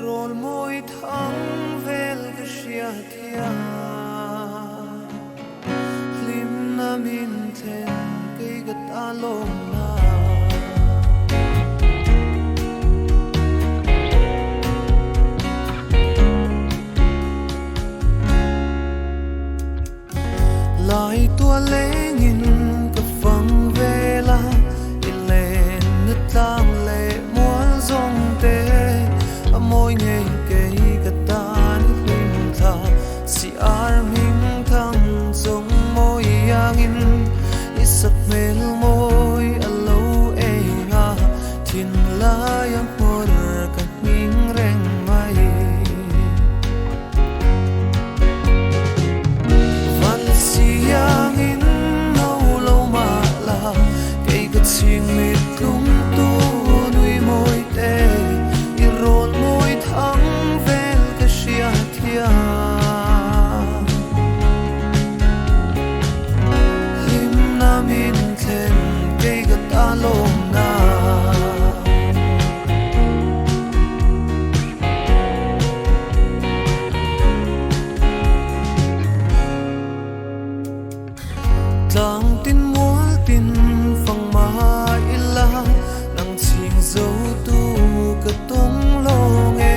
rol moi thang vel ka shia thia lim na min then kai ga ta lom na lai tua lengin ka phang vela ilen na tang le mual zong te amoi ngei kei ka tan him tha si ar ming thang zong moi yangin isak mel moi alo e nga thin la yang por ka ming reng mai yangin nâu lâu mà là cây cất xiên mịt lung tu nuôi môi tê y rôn môi thắng ven cái xia thia lim nam in then cây cất ta lom na tang tin mua tin phang ma ila nang ching zo tu ka tung lo nge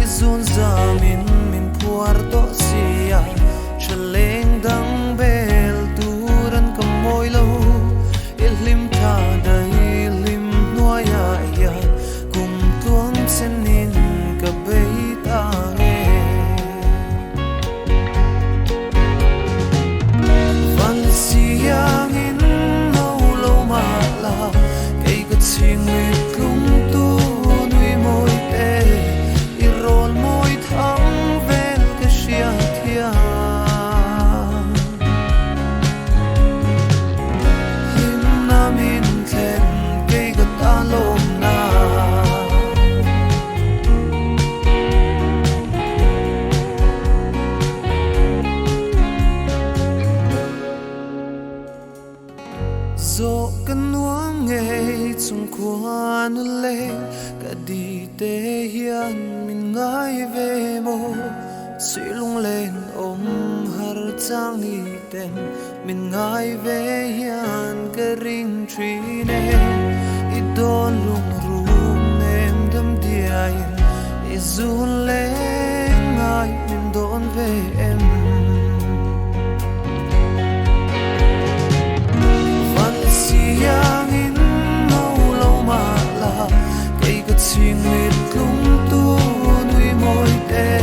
izun za min puar to sia chaleng dang bel turan ka moi lo ilim tha dai lim noya ya kum tuang senin ka bei ta yangin nâu lâu mà là cây cất xiên mịt lung tu nuôi môi tê y rôn môi thắng ven cái xia thia lim nam in then cây cất ta lom na zo kan nuang ngei chung quan le ka di te hian min ngai ve mo si lung len om har chang ni ten min ngai ve hian ka ring tri ne I don lung rum nem dam dia in I zun le ngai min don ve em yangin nâu lâu mà là cây cất xiên mịt lung tu nuôi môi tê